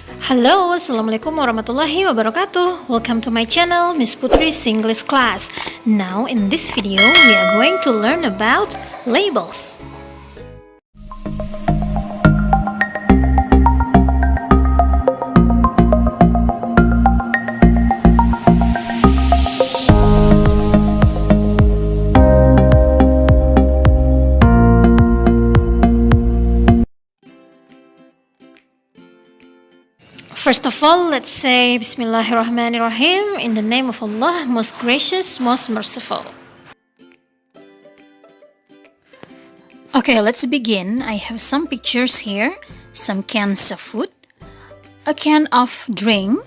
Halo, Assalamualaikum warahmatullahi wabarakatuh. Welcome to my channel, Miss Putri's English class. Now, in this video, we are going to learn about labels. First of all, let's say Bismillahirrahmanirrahim, in the name of Allah, most gracious, most merciful. Okay, let's begin. I have some pictures here, some cans of food, a can of drink,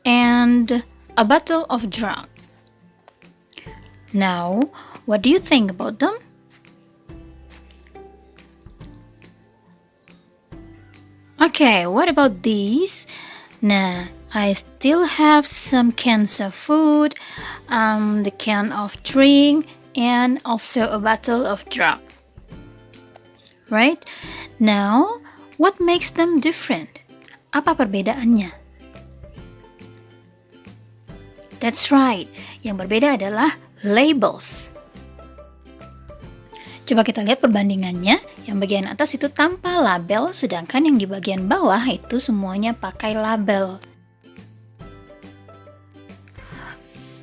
and a bottle of drug. Now, what do you think about them? Okay, what about these? Nah, I still have some cans of food, the can of drink, and also a bottle of drug. Right? Now, what makes them different? Apa perbedaannya? That's right, yang berbeda adalah labels. Coba kita lihat perbandingannya. Yang bagian atas itu tanpa label, sedangkan yang di bagian bawah itu semuanya pakai label.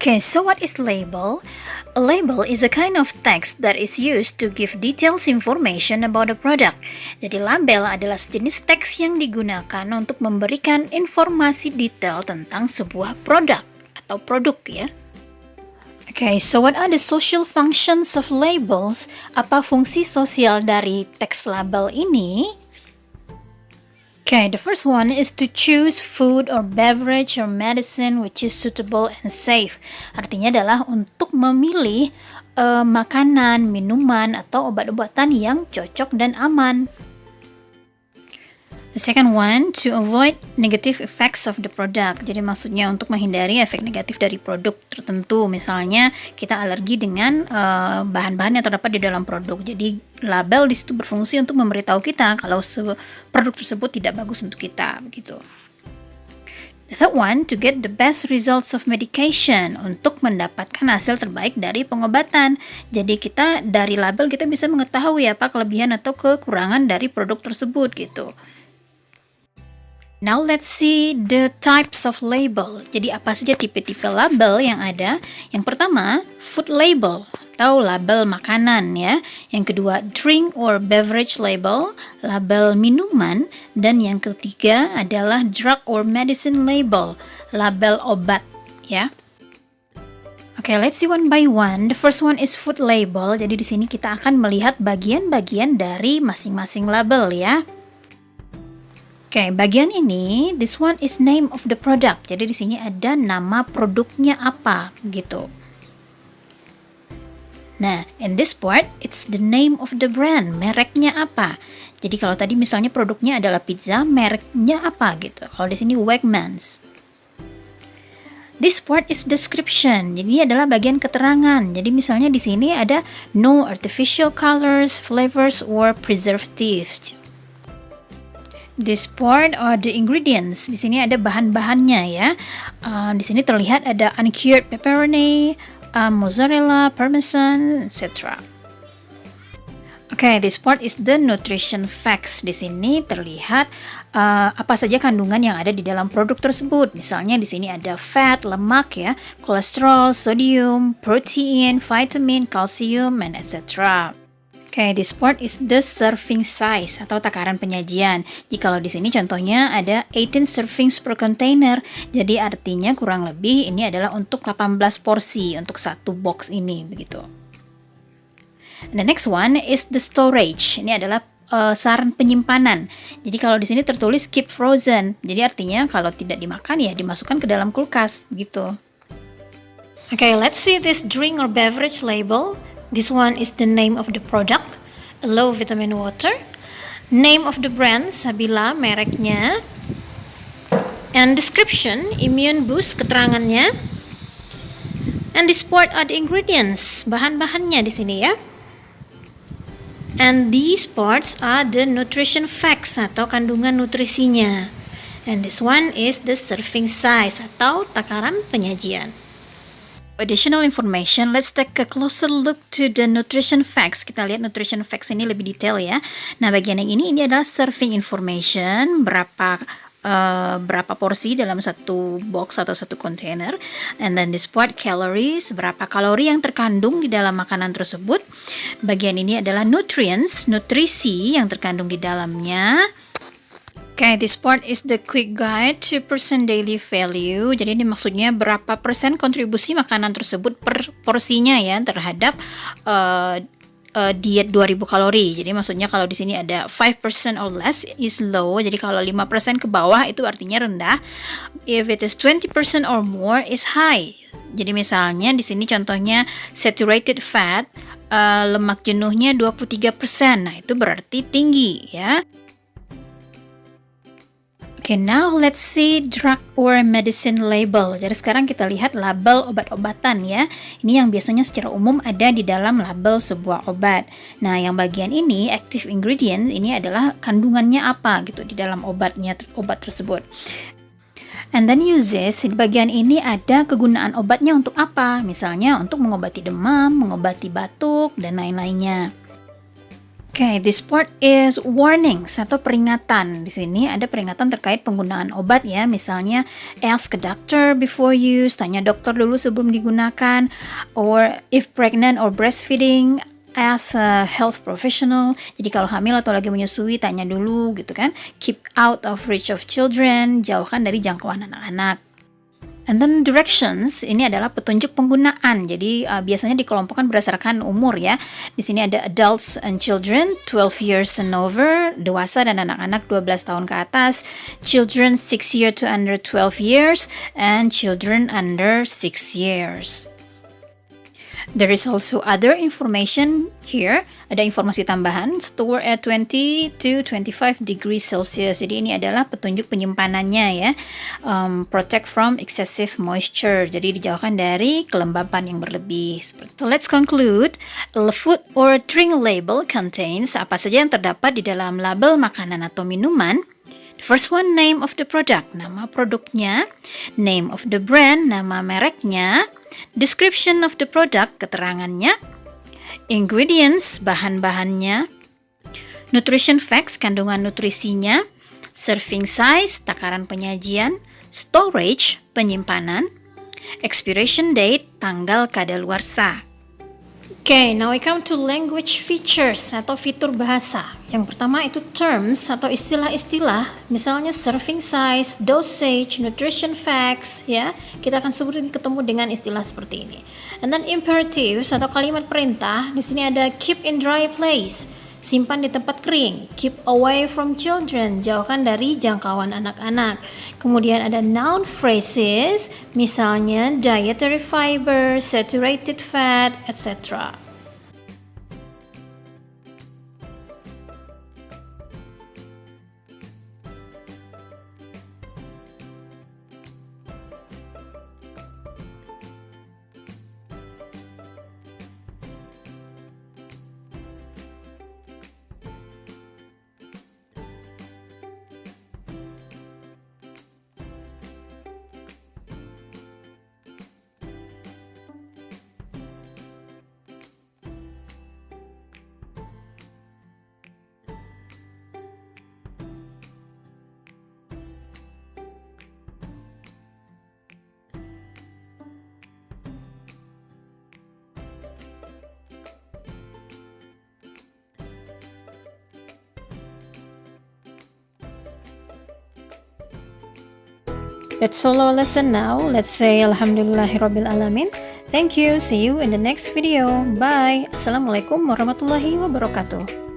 Okay, so what is label? A label is a kind of text that is used to give details information about a product. Jadi label adalah sejenis teks yang digunakan untuk memberikan informasi detail tentang sebuah produk atau produk ya. Okay, so what are the social functions of labels? Apa fungsi sosial dari teks label ini? Okay, the first one is to choose food or beverage or medicine which is suitable and safe. Artinya adalah untuk memilih makanan, minuman, atau obat-obatan yang cocok dan aman. The second one, to avoid negative effects of the product. Jadi maksudnya untuk menghindari efek negatif dari produk tertentu. Misalnya kita alergi dengan bahan-bahan yang terdapat di dalam produk. Jadi label di situ berfungsi untuk memberitahu kita kalau produk tersebut tidak bagus untuk kita, begitu. The third one, to get the best results of medication, untuk mendapatkan hasil terbaik dari pengobatan. Jadi kita dari label kita bisa mengetahui apa kelebihan atau kekurangan dari produk tersebut gitu. Now let's see the types of label. Jadi apa saja tipe-tipe label yang ada? Yang pertama, food label atau label makanan ya. Yang kedua, drink or beverage label, label minuman. Dan yang ketiga adalah drug or medicine label, label obat ya. Okay, let's see one by one. The first one is food label. Jadi di sini kita akan melihat bagian-bagian dari masing-masing label ya. Oke, bagian ini, this one is name of the product. Jadi di sini ada nama produknya apa, gitu. Nah, in this part, it's the name of the brand, mereknya apa. Jadi kalau tadi misalnya produknya adalah pizza, mereknya apa, gitu. Kalau di sini Wegmans. This part is description. Jadi adalah bagian keterangan. Jadi misalnya di sini ada no artificial colors, flavors, or preservatives. This part are the ingredients. Di sini ada bahan-bahannya ya. Di sini terlihat ada uncured pepperoni, mozzarella, parmesan, etc. Okay, this part is the nutrition facts. Di sini terlihat apa saja kandungan yang ada di dalam produk tersebut. Misalnya di sini ada fat, lemak ya, kolesterol, sodium, protein, vitamin, kalsium, and etc. Okay, this part is the serving size atau takaran penyajian. Jadi kalau di sini contohnya ada 18 servings per container. Jadi artinya kurang lebih ini adalah untuk 18 porsi untuk satu box ini begitu. And the next one is the storage. Ini adalah saran penyimpanan. Jadi kalau di sini tertulis keep frozen. Jadi artinya kalau tidak dimakan ya dimasukkan ke dalam kulkas begitu. Okay, let's see this drink or beverage label. This one is the name of the product, low vitamin water. Name of the brand, Sabila, mereknya. And description, immune boost, keterangannya. And this part are the ingredients, bahan-bahannya di sini ya. And these parts are the nutrition facts atau kandungan nutrisinya. And this one is the serving size atau takaran penyajian. Additional information, let's take a closer look to the nutrition facts. Kita lihat nutrition facts ini lebih detail ya. Nah, bagian yang ini adalah serving information, berapa porsi dalam satu box atau satu container, and then this part calories, berapa kalori yang terkandung di dalam makanan tersebut. Bagian ini adalah nutrients, nutrisi yang terkandung di dalamnya. Okay, this part is the quick guide to percent daily value. Jadi ini maksudnya berapa persen kontribusi makanan tersebut per porsinya ya terhadap diet 2000 kalori. Jadi maksudnya kalau di sini ada 5% or less is low. Jadi kalau 5% ke bawah itu artinya rendah. If it is 20% or more is high. Jadi misalnya di sini contohnya saturated fat, lemak jenuhnya 23%. Nah, itu berarti tinggi ya. Okay, now let's see drug or medicine label. Jadi sekarang kita lihat label obat-obatan ya. Ini yang biasanya secara umum ada di dalam label sebuah obat. Nah, yang bagian ini active ingredient ini adalah kandungannya apa gitu di dalam obat tersebut. And then uses, di bagian ini ada kegunaan obatnya untuk apa? Misalnya untuk mengobati demam, mengobati batuk, dan lain-lainnya. Okay, this part is warnings atau peringatan. Di sini ada peringatan terkait penggunaan obat ya. Misalnya ask a doctor before use, tanya dokter dulu sebelum digunakan. Or if pregnant or breastfeeding, ask a health professional. Jadi kalau hamil atau lagi menyusui tanya dulu gitu kan. Keep out of reach of children, jauhkan dari jangkauan anak-anak. And then directions, ini adalah petunjuk penggunaan. Jadi biasanya dikelompokkan berdasarkan umur ya. Di sini ada adults and children 12 years and over, dewasa dan anak-anak 12 tahun ke atas, children 6 years to under 12 years, and children under 6 years. There is also other information here. Ada informasi tambahan, store at 20 to 25 degrees Celsius. Jadi ini adalah petunjuk penyimpanannya ya. Protect from excessive moisture. Jadi dijauhkan dari kelembapan yang berlebih. So let's conclude. A food or drink label contains apa saja yang terdapat di dalam label makanan atau minuman. First one, name of the product, nama produknya. Name of the brand, nama mereknya. Description of the product, keterangannya. Ingredients, bahan-bahannya. Nutrition facts, kandungan nutrisinya. Serving size, takaran penyajian. Storage, penyimpanan. Expiration date, tanggal kadaluarsa. Okay, now we come to language features atau fitur bahasa. Yang pertama itu terms atau istilah-istilah, misalnya serving size, dosage, nutrition facts, ya. Kita akan sebutin ketemu dengan istilah seperti ini. And then imperatives atau kalimat perintah, di sini ada keep in dry place, simpan di tempat kering. Keep away from children, jauhkan dari jangkauan anak-anak. Kemudian ada noun phrases, misalnya dietary fiber, saturated fat, etc. That's all our lesson now. Let's say Alhamdulillahirabbil alamin. Thank you. See you in the next video. Bye. Assalamualaikum warahmatullahi wabarakatuh.